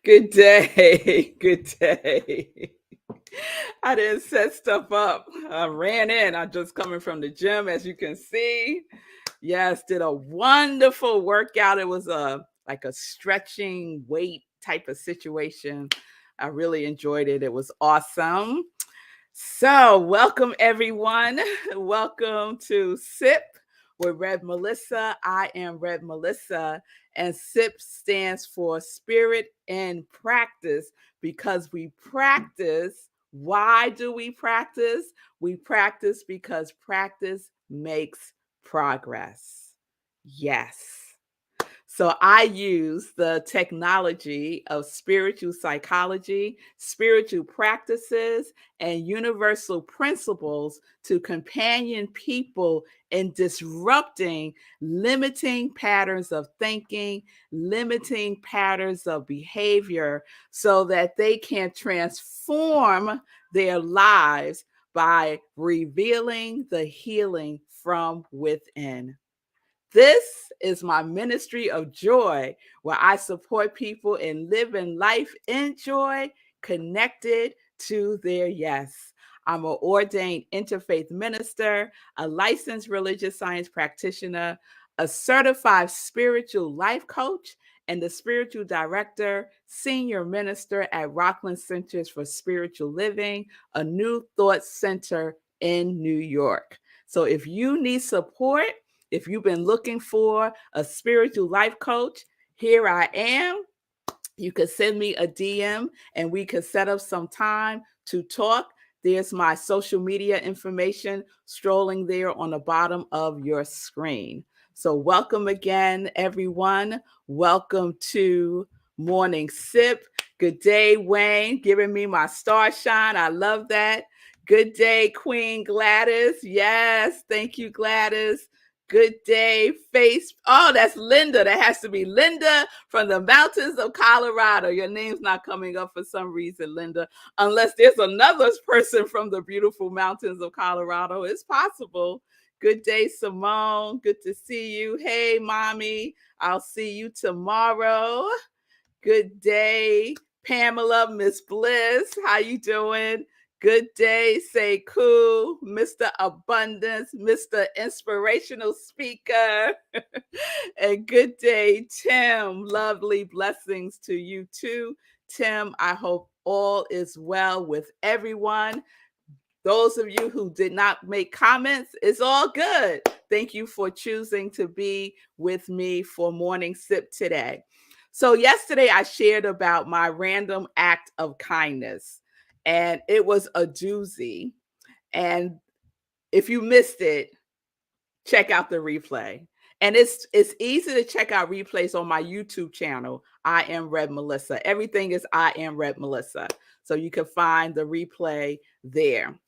Good day. Good day. I didn't set stuff up. I ran in. I'm just coming from the gym, as you can see. Yes, did a wonderful workout. It was a like a stretching weight type of situation. I really enjoyed it. It was awesome. So, welcome everyone. Welcome to SIP with Rev Melissa. I am Rev Melissa, and SIP stands for Spirit and Practice because we practice. Why do we practice? We practice because practice makes progress. Yes. So I use the technology of spiritual psychology, spiritual practices, and universal principles to companion people in disrupting limiting patterns of thinking, limiting patterns of behavior, so that they can transform their lives by revealing the healing from within. This is my ministry of joy, where I support people in living life in joy, connected to their yes. I'm an ordained interfaith minister, a licensed religious science practitioner, a certified spiritual life coach, and the spiritual director, senior minister at Rockland Centers for Spiritual Living, a New Thought Center in New York. So if you need support, if you've been looking for a spiritual life coach, here I am. You could send me a DM and we could set up some time to talk. There's my social media information strolling there on the bottom of your screen. So, welcome again, everyone. Welcome to Morning Sip. Good day, Wayne, giving me my star shine. I love that. Good day, Queen Gladys. Yes, thank you, Gladys. Good day, face. Oh, that's Linda. That has to be Linda from the mountains of Colorado. Your name's not coming up for some reason, Linda, unless there's another person from the beautiful mountains of Colorado. It's possible. Good day, Simone. Good to see you. Hey, mommy. I'll see you tomorrow. Good day, Pamela, Miss Bliss. How you doing? Good day, Sekou, Mr. Abundance, Mr. Inspirational Speaker. And good day, Tim. Lovely blessings to you too. Tim, I hope all is well with everyone. Those of you who did not make comments, it's all good. Thank you for choosing to be with me for Morning Sip today. So, yesterday I shared about my random act of kindness, and it was a doozy. And if you missed it, check out the replay. And it's easy to check out replays on my YouTube channel. I am Rev Melissa. Everything is I am Rev Melissa. So you can find the replay there.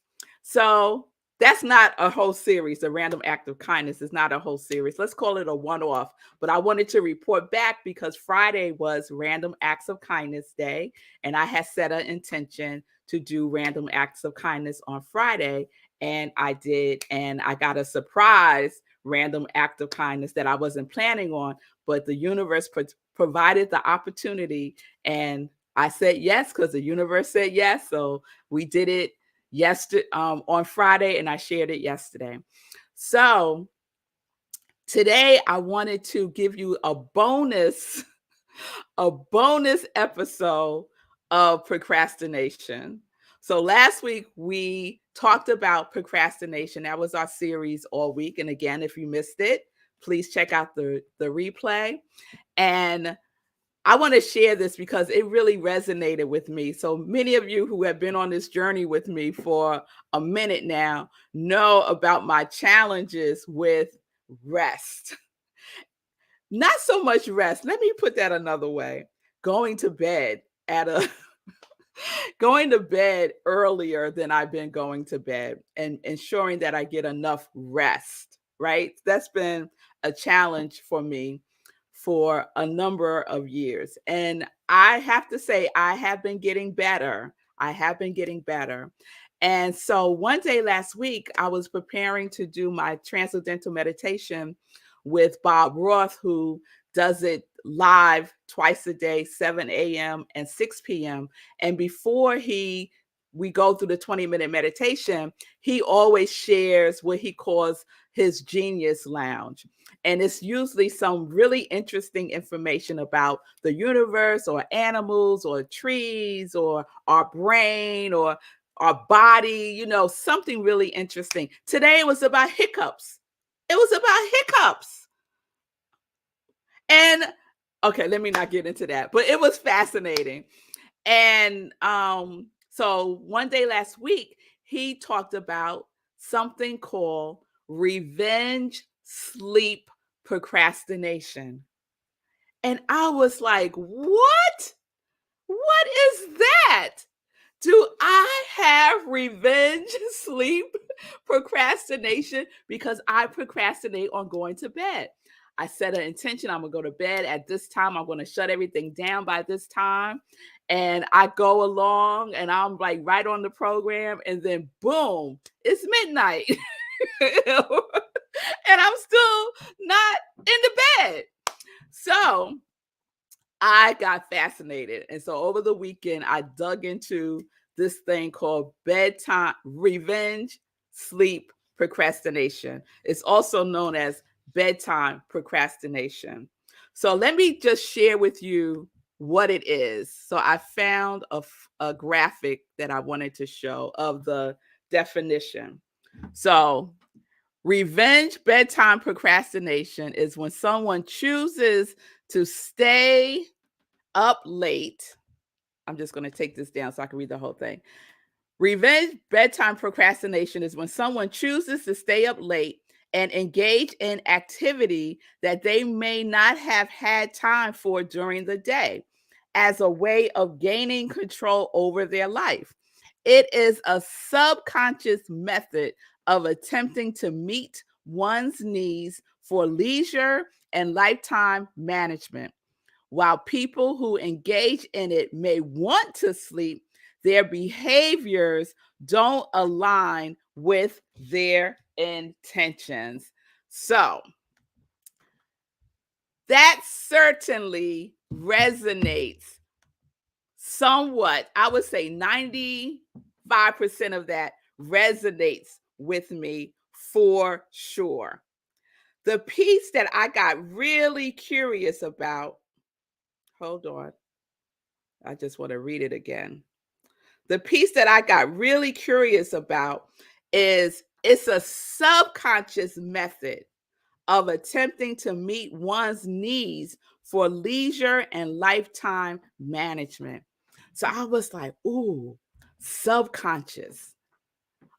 So That's not a whole series. A random act of kindness is not a whole series. Let's call it a one-off. But I wanted to report back because Friday was Random Acts of Kindness Day, and I had set an intention to do random acts of kindness on Friday, and I did, and I got a surprise random act of kindness that I wasn't planning on, but the universe provided the opportunity, and I said yes because the universe said yes. So we did it yesterday, on Friday, and I shared it yesterday. So today I wanted to give you a bonus episode of procrastination. So last week we talked about procrastination. That was our series all week. And again, if you missed it, please check out the replay. And I want to share this because it really resonated with me. So many of you who have been on this journey with me for a minute now know about my challenges with rest. Not so much rest. Let me put that another way. Going to bed at a going to bed earlier than I've been going to bed and ensuring that I get enough rest, right? That's been a challenge for me for a number of years. And I have to say, I have been getting better. I have been getting better. And so one day last week, I was preparing to do my transcendental meditation with Bob Roth, who does it live twice a day, 7 a.m. and 6 p.m. And before we go through the 20-minute meditation, he always shares what he calls his genius lounge. And it's usually some really interesting information about the universe or animals or trees or our brain or our body, something really interesting. Today it was about hiccups. It was about hiccups. And okay, let me not get into that, but it was fascinating. And so one day last week, he talked about something called revenge sleep procrastination. And I was like, what? What is that? Do I have revenge sleep procrastination? Because I procrastinate on going to bed. I set an intention. I'm going to go to bed at this time. I'm going to shut everything down by this time. And I go along and I'm like right on the program. And then boom, it's midnight. And I'm still not in the bed. So I got fascinated. And so over the weekend, I dug into this thing called bedtime revenge sleep procrastination. It's also known as bedtime procrastination. So let me just share with you what it is. So I found a graphic that I wanted to show of the definition. So revenge bedtime procrastination is when someone chooses to stay up late. I'm just going to take this down so I can read the whole thing. Revenge bedtime procrastination is when someone chooses to stay up late and engage in activity that they may not have had time for during the day as a way of gaining control over their life. It is a subconscious method of attempting to meet one's needs for leisure and lifetime management. While people who engage in it may want to sleep, their behaviors don't align with their intentions. So that certainly resonates somewhat. I would say 95% of that resonates with me for sure. The piece that I got really curious about, hold on, I just want to read it again. The piece that I got really curious about is it's a subconscious method of attempting to meet one's needs for leisure and lifetime management. So I was like, ooh, subconscious.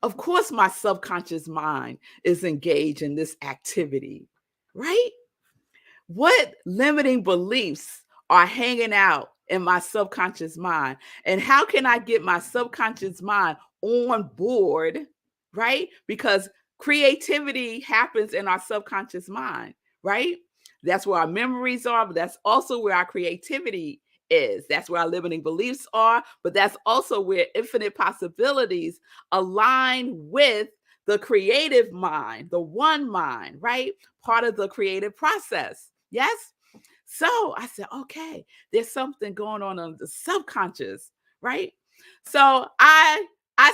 Of course, my subconscious mind is engaged in this activity, right? What limiting beliefs are hanging out in my subconscious mind? And how can I get my subconscious mind on board, right? Because creativity happens in our subconscious mind, right? That's where our memories are, but that's also where our creativity is. That's where our limiting beliefs are, but that's also where infinite possibilities align with the creative mind, the one mind, right? Part of the creative process. Yes? So I said, okay, there's something going on the subconscious, right? So I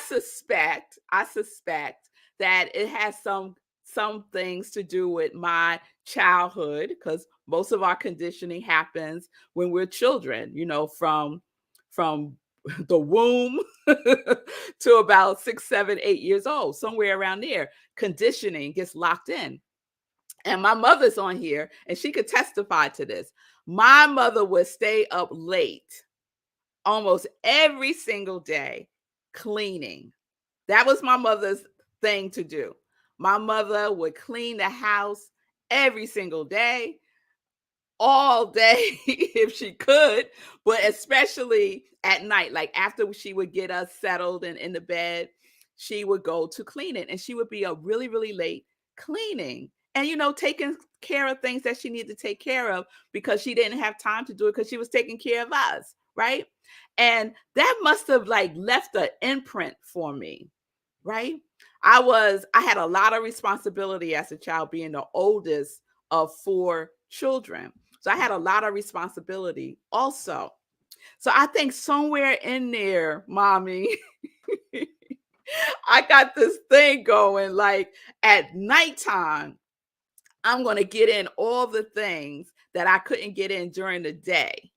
suspect that it has some things to do with my childhood, because most of our conditioning happens when we're children, from the womb to about 6, 7, 8 years old, somewhere around there. Conditioning gets locked in. And my mother's on here, and she could testify to this. My mother would stay up late almost every single day cleaning. That was my mother's thing to do. My mother would clean the house every single day, all day if she could, but especially at night, like after she would get us settled and in the bed, she would go to clean it, and she would be up really, really late cleaning and, taking care of things that she needed to take care of, because she didn't have time to do it because she was taking care of us, right? And that must have like left an imprint for me, right? I had a lot of responsibility as a child, being the oldest of four children. So I had a lot of responsibility also. So I think somewhere in there, mommy, I got this thing going, like at nighttime, I'm going to get in all the things that I couldn't get in during the day,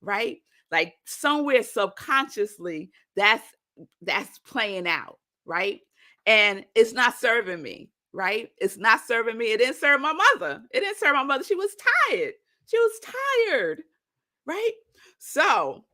right? Like somewhere subconsciously, that's playing out, right? And it's not serving me, right? It's not serving me. It didn't serve my mother. It didn't serve my mother. She was tired. She was tired, right? So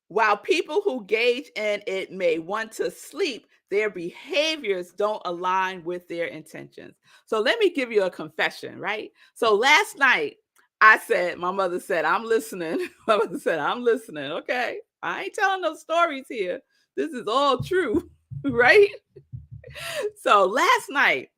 while people who gauge in it may want to sleep, their behaviors don't align with their intentions. So let me give you a confession, right? So last night, my mother said, I'm listening. My mother said, I'm listening. Okay. I ain't telling no stories here. This is all true, right? So last night,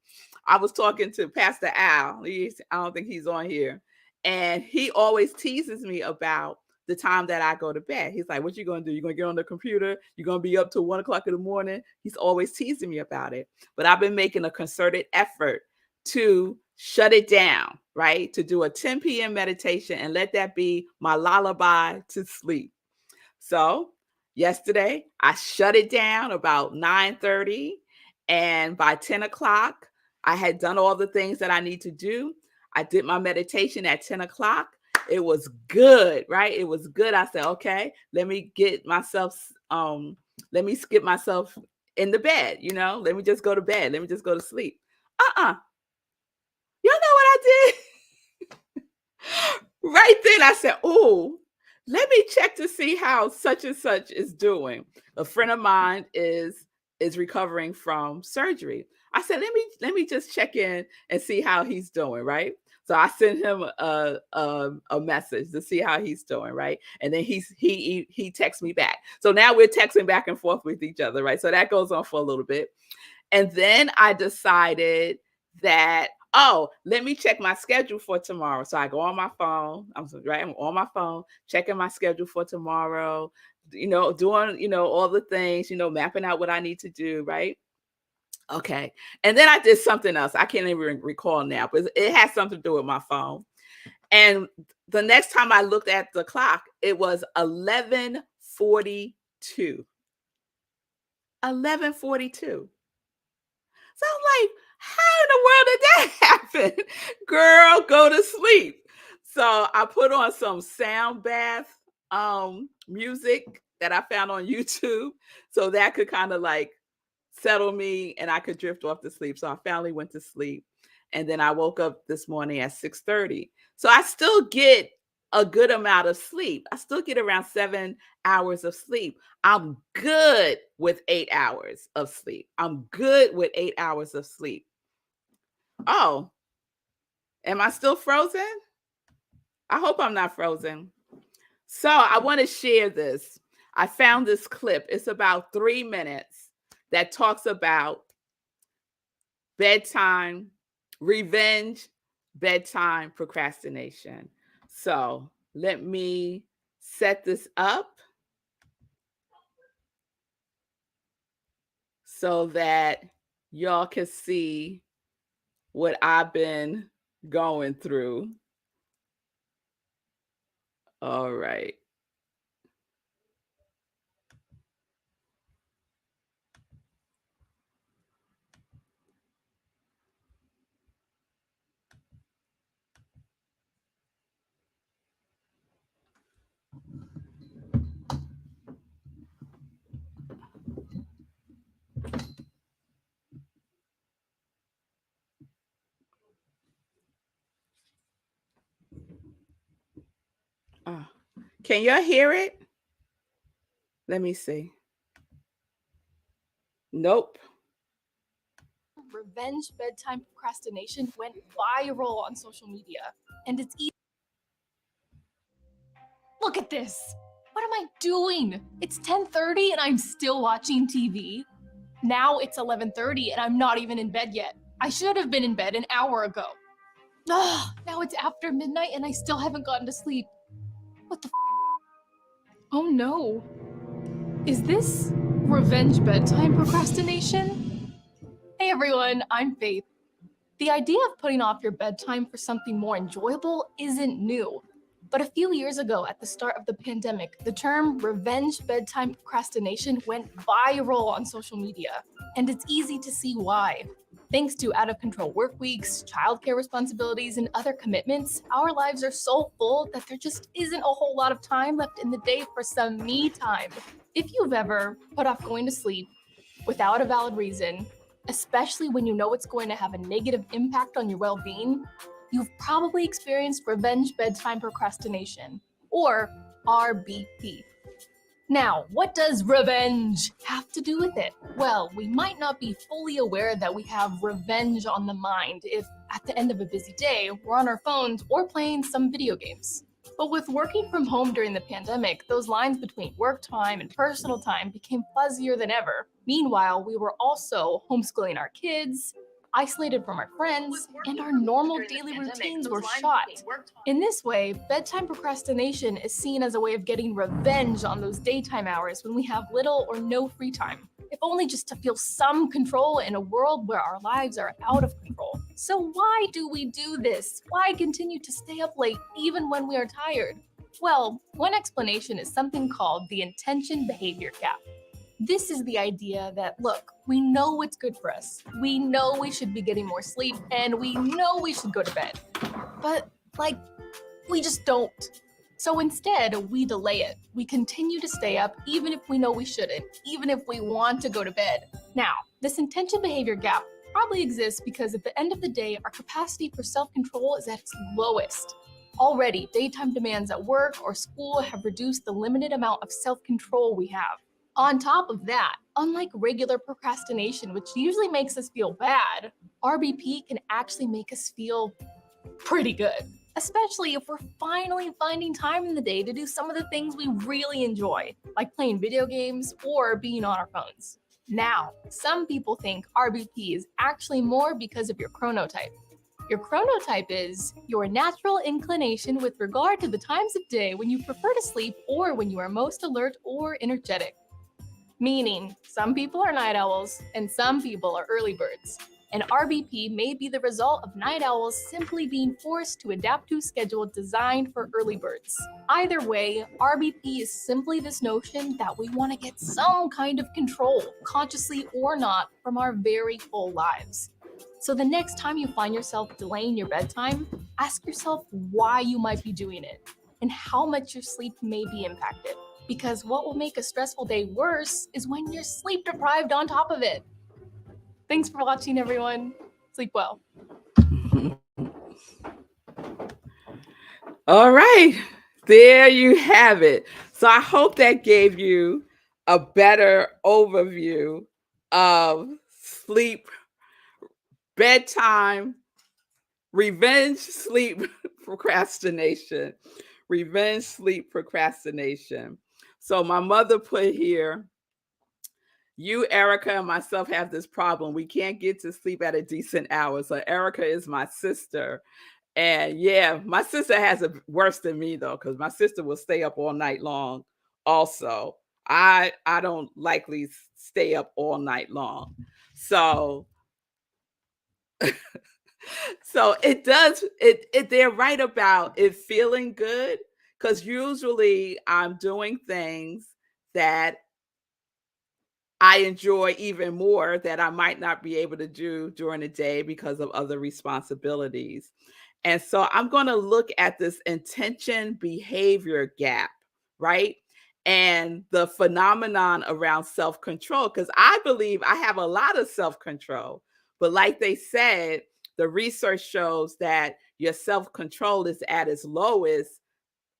I was talking to Pastor Al. I don't think he's on here. And he always teases me about the time that I go to bed. He's like, what you going to do? You're going to get on the computer? You're going to be up till 1 o'clock in the morning? He's always teasing me about it. But I've been making a concerted effort to shut it down, right? To do a 10 p.m. meditation and let that be my lullaby to sleep. So yesterday I shut it down about 9:30, and by 10 o'clock, I had done all the things that I need to do. I did my meditation at 10 o'clock. It was good, right? It was good. I said, okay, let me skip myself in the bed, let me just go to bed. Let me just go to sleep. You know what I did? Right then, I said, oh, let me check to see how such and such is doing. A friend of mine is recovering from surgery. I said, let me just check in and see how he's doing, right? So I sent him a message to see how he's doing, right? And then he texts me back. So now we're texting back and forth with each other, right? So that goes on for a little bit. And then I decided that, oh, let me check my schedule for tomorrow. So I go on my phone. I'm on my phone, checking my schedule for tomorrow, doing, all the things, mapping out what I need to do, right? Okay. And then I did something else. I can't even recall now, but it has something to do with my phone. And the next time I looked at the clock, it was 11:42. 11:42. So I'm like, how in the world did that happen? Girl, go to sleep. So I put on some sound bath music that I found on YouTube, so that could kind of like settle me and I could drift off to sleep. So I finally went to sleep. And then I woke up this morning at 6:30. So I still get a good amount of sleep. I still get around 7 hours of sleep. I'm good with 8 hours of sleep. I'm good with 8 hours of sleep. Oh, am I still frozen? I hope I'm not frozen. So I want to share this. I found this clip. It's about 3 minutes. that talks about bedtime, revenge, bedtime procrastination. So let me set this up so that y'all can see what I've been going through. All right. Oh, can y'all hear it? Let me see. Nope. Revenge bedtime procrastination went viral on social media, and it's easy. Look at this. What am I doing? It's 10:30 and I'm still watching TV. Now it's 11:30 and I'm not even in bed yet. I should have been in bed an hour ago. Ugh, now it's after midnight and I still haven't gotten to sleep. What the Oh no. Is this revenge bedtime procrastination? Hey everyone, I'm Faith. The idea of putting off your bedtime for something more enjoyable isn't new. But a few years ago, at the start of the pandemic, the term revenge bedtime procrastination went viral on social media. And it's easy to see why. Thanks to out of control work weeks, childcare responsibilities, and other commitments, our lives are so full that there just isn't a whole lot of time left in the day for some me time. If you've ever put off going to sleep without a valid reason, especially when you know it's going to have a negative impact on your well-being, you've probably experienced revenge bedtime procrastination, or RBP. Now, what does revenge have to do with it? Well, we might not be fully aware that we have revenge on the mind if, at the end of a busy day, we're on our phones or playing some video games. But with working from home during the pandemic, those lines between work time and personal time became fuzzier than ever. Meanwhile, we were also homeschooling our kids, isolated from our friends, and our normal daily routines were shot. In this way, bedtime procrastination is seen as a way of getting revenge on those daytime hours when we have little or no free time, if only just to feel some control in a world where our lives are out of control. So why do we do this? Why continue to stay up late even when we are tired? Well, one explanation is something called the intention behavior gap. This is the idea that, look, we know what's good for us. We know we should be getting more sleep, and we know we should go to bed. But, we just don't. So instead, we delay it. We continue to stay up even if we know we shouldn't, even if we want to go to bed. Now, this intention behavior gap probably exists because at the end of the day, our capacity for self-control is at its lowest. Already, daytime demands at work or school have reduced the limited amount of self-control we have. On top of that, unlike regular procrastination, which usually makes us feel bad, RBP can actually make us feel pretty good, especially if we're finally finding time in the day to do some of the things we really enjoy, like playing video games or being on our phones. Now, some people think RBP is actually more because of your chronotype. Your chronotype is your natural inclination with regard to the times of day when you prefer to sleep or when you are most alert or energetic. Meaning, some people are night owls and some people are early birds. And RBP may be the result of night owls simply being forced to adapt to a schedule designed for early birds. Either way, RBP is simply this notion that we want to get some kind of control, consciously or not, from our very full lives. So the next time you find yourself delaying your bedtime, ask yourself why you might be doing it and how much your sleep may be impacted. Because what will make a stressful day worse is when you're sleep deprived on top of it. Thanks for watching, everyone. Sleep well. All right. There you have it. So I hope that gave you a better overview of sleep, bedtime, revenge, sleep, procrastination. Revenge, sleep, procrastination. So my mother put here, You, Erica, and myself have this problem. We can't get to sleep at a decent hour. So Erica is my sister. And yeah, my sister has it worse than me though, because my sister will stay up all night long also. I don't likely stay up all night long. So so it does it they're right about it feeling good, because usually I'm doing things that I enjoy even more that I might not be able to do during the day because of other responsibilities. And so I'm going to look at this intention behavior gap, right? And the phenomenon around self control, because I believe I have a lot of self control. But like they said, the research shows that your self control is at its lowest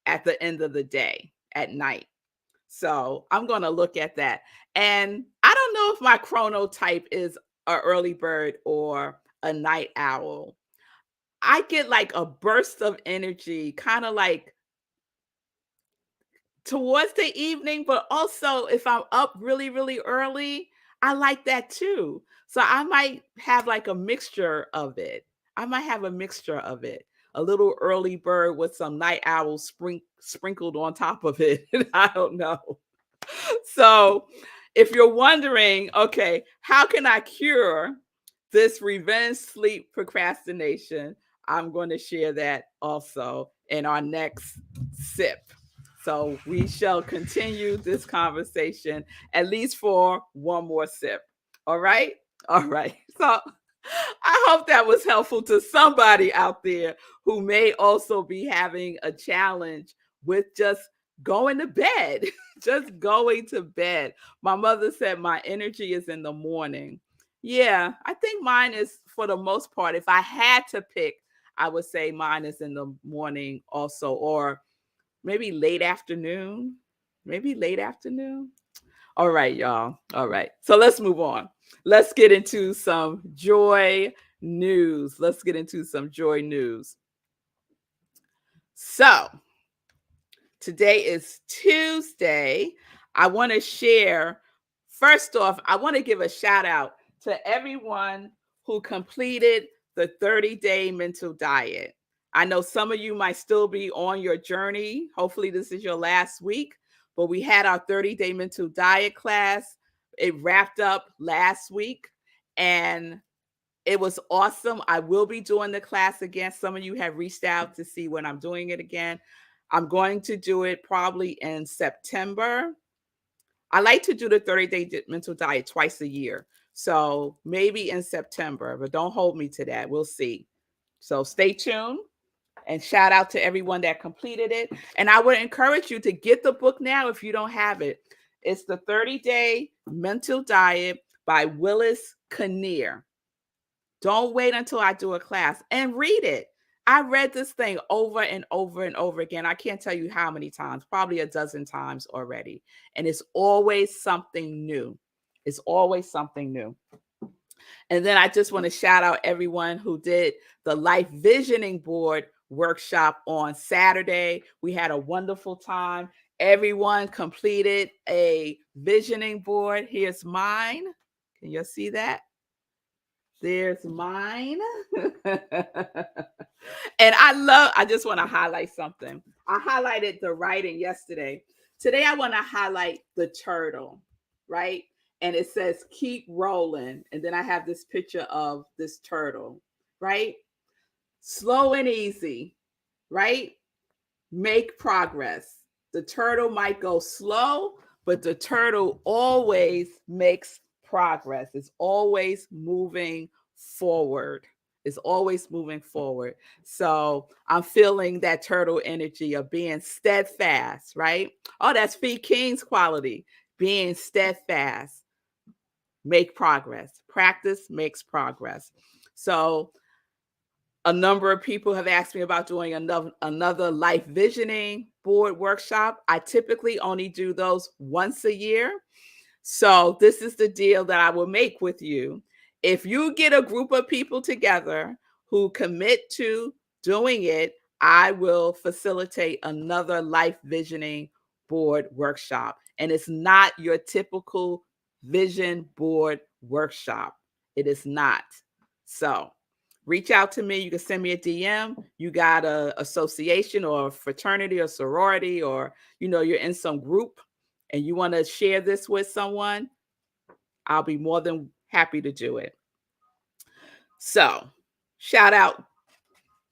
at the end of the day, at night. So I'm going to look at that. And I don't know if my chronotype is a early bird or a night owl. I get like a burst of energy, kind of like towards the evening, but also if I'm up really, really early, I like that too. So I might have like a mixture of it. I might have a mixture of it. A little early bird with some night owl sprinkled on top of it. I don't know. So, if you're wondering, okay, how can I cure this revenge sleep procrastination? I'm going to share that also in our next sip. So, we shall continue this conversation at least for one more sip. All right? All right. So, I hope that was helpful to somebody out there who may also be having a challenge with just going to bed, just going to bed. My mother said my energy is in the morning. Yeah, I think mine is for the most part. If I had to pick, I would say mine is in the morning also, or maybe late afternoon. Maybe late afternoon. All right, y'all. All right. So let's move on. Let's get into some joy news. Let's get into some joy news. So today is Tuesday. I want to share, first off, I want to give a shout out to everyone who completed the 30-day mental diet. I know some of you might still be on your journey. Hopefully, this is your last week, but we had our 30-day mental diet class. It wrapped up last week and it was awesome. I will be doing the class again. Some of you have reached out to see when I'm doing it again. I'm going to do it probably in September. I like to do the 30-day mental diet twice a year. So maybe in September, but don't hold me to that. We'll see. So stay tuned and shout out to everyone that completed it. And I would encourage you to get the book now if you don't have it. It's the 30-day mental diet by Willis Kinnear. Don't wait until I do a class and read it. I read this thing over and over and over again. I can't tell you how many times, probably a dozen times already. And it's always something new. It's always something new. And then I just want to shout out everyone who did the Life Visioning Board workshop on Saturday. We had a wonderful time. Everyone completed a visioning board. Here's mine. Can you see that? There's mine. And I just want to highlight something. I highlighted the writing yesterday. Today, I want to highlight the turtle, right? And it says, keep rolling. And then I have this picture of this turtle, right? Slow and easy, right? Make progress. The turtle might go slow, but the turtle always makes progress. It's always moving forward. It's always moving forward. So I'm feeling that turtle energy of being steadfast, right? Oh, that's Fee King's quality. Being steadfast, make progress. Practice makes progress. So a number of people have asked me about doing another life visioning board workshop. I typically only do those once a year. So this is the deal that I will make with you. If you get a group of people together who commit to doing it, I will facilitate another life visioning board workshop. And it's not your typical vision board workshop. It is not. So reach out to me. You can send me a DM. You got a association or a fraternity or sorority, or you're in some group and you want to share this with someone, I'll be more than happy to do it. So shout out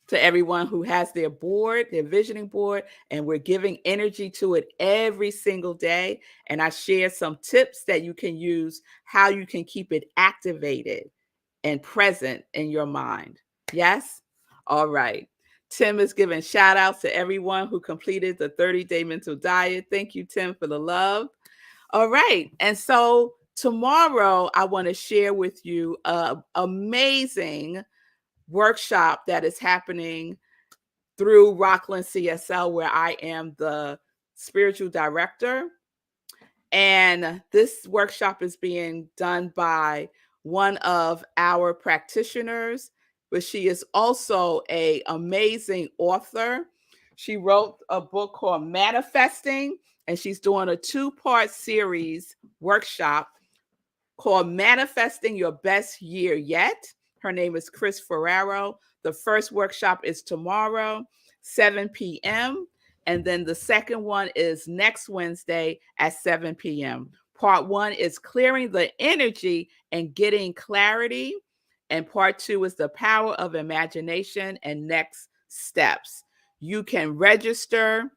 to everyone who has their board, their visioning board, and we're giving energy to it every single day. And I share some tips that you can use, how you can keep it activated and present in your mind. Yes? All right. Tim is giving shout outs to everyone who completed the 30-day mental diet. Thank you, Tim, for the love. All right. And so tomorrow I want to share with you an amazing workshop that is happening through Rockland CSL, where I am the spiritual director. And this workshop is being done by one of our practitioners, but she is also an amazing author. She wrote a book called Manifesting, and she's doing a 2-part series workshop called Manifesting Your Best Year Yet. Her name is Chris Ferraro. The first workshop is tomorrow, 7 p.m. And then the second one is next Wednesday at 7 p.m. Part 1 is clearing the energy and getting clarity. And part 2 is the power of imagination and next steps. You can register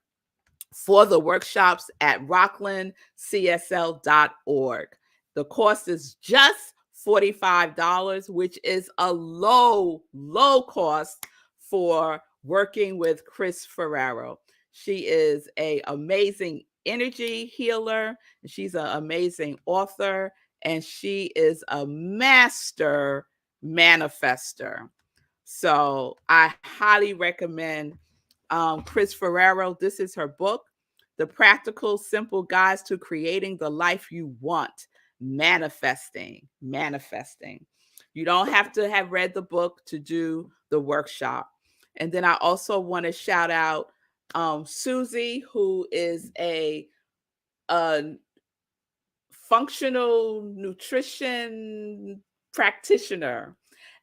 for the workshops at rocklandcsl.org. The cost is just $45, which is a low cost for working with Chris Ferraro. She is an amazing energy healer. She's an amazing author, and she is a master manifester. So I highly recommend Chris Ferraro. This is her book, The Practical, Simple Guides to Creating the Life You Want. Manifesting. You don't have to have read the book to do the workshop. And then I also want to shout out Susie, who is a functional nutrition practitioner.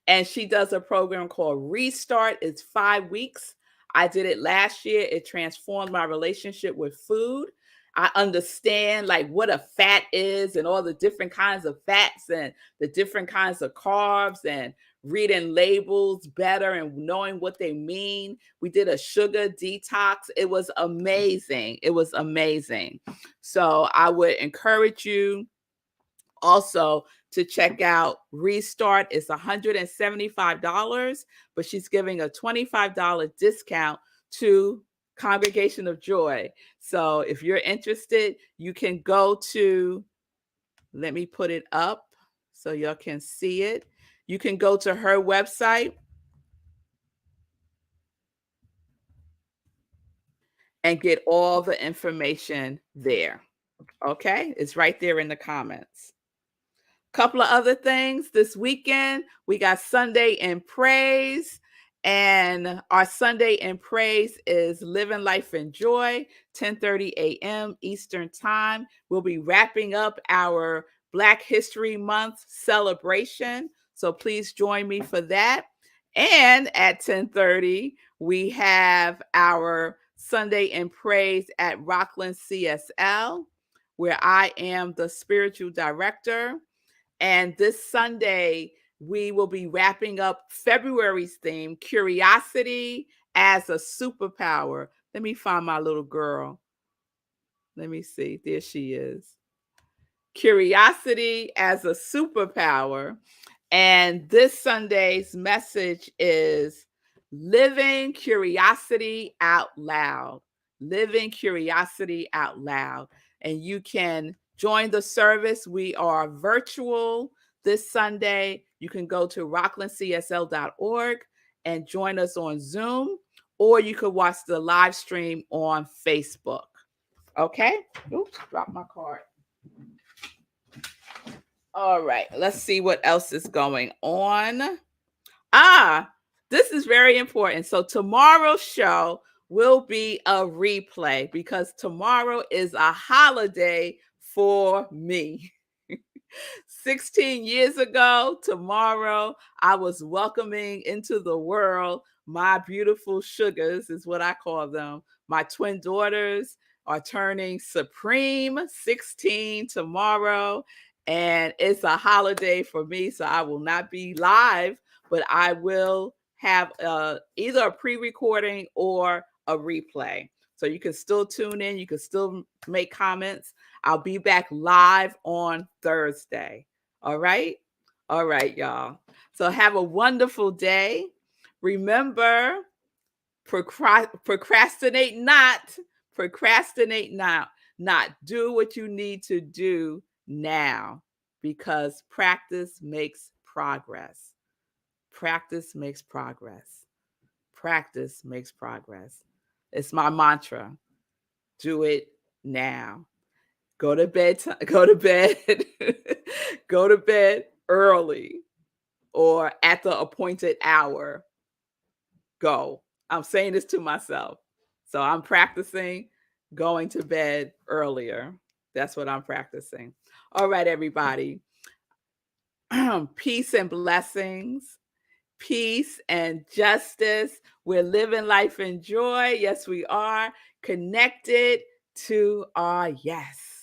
And she does a program called Restart. It's 5 weeks. I did it last year. It transformed my relationship with food. I understand like what a fat is and all the different kinds of fats and the different kinds of carbs, and reading labels better and knowing what they mean. We did a sugar detox. It was amazing. So I would encourage you also to check out Restart. It's $175, but she's giving a $25 discount to Congregation of Joy. So if you're interested, you can go to, let me put it up so y'all can see it. You can go to her website and get all the information there. Okay, it's right there in the comments. Couple of other things this weekend. We got Sunday in Praise, and our Sunday in Praise is Living Life in Joy, 10:30 a.m. Eastern Time. We'll be wrapping up our Black History Month celebration, so please join me for that. And at 10:30, we have our Sunday in Praise at Rockland CSL, where I am the spiritual director. And this Sunday, we will be wrapping up February's theme, Curiosity as a Superpower. Let me find my little girl. Let me see. There she is. Curiosity as a Superpower. And this Sunday's message is living curiosity out loud. Living curiosity out loud. And you can join the service. We are virtual this Sunday. You can go to rocklandcsl.org and join us on Zoom, or you could watch the live stream on Facebook. Okay? Oops, dropped my card. All right, let's see what else is going on. This is very important. So tomorrow's show will be a replay because tomorrow is a holiday for me. 16 years ago, tomorrow, I was welcoming into the world my beautiful sugars, is what I call them. My twin daughters are turning supreme 16 tomorrow. And it's a holiday for me, so I will not be live, but I will have either a pre recording or a replay. So you can still tune in, you can still make comments. I'll be back live on Thursday. All right. All right, y'all. So have a wonderful day. Remember, procrastinate not, procrastinate not. Do what you need to do now because practice makes progress. Practice makes progress. Practice makes progress. It's my mantra. Do it now. Go to bed, go to bed, go to bed early or at the appointed hour. Go. I'm saying this to myself. So I'm practicing going to bed earlier. That's what I'm practicing. All right, everybody. Peace and blessings. Peace and justice. We're living life in joy. Yes, we are connected to our yes.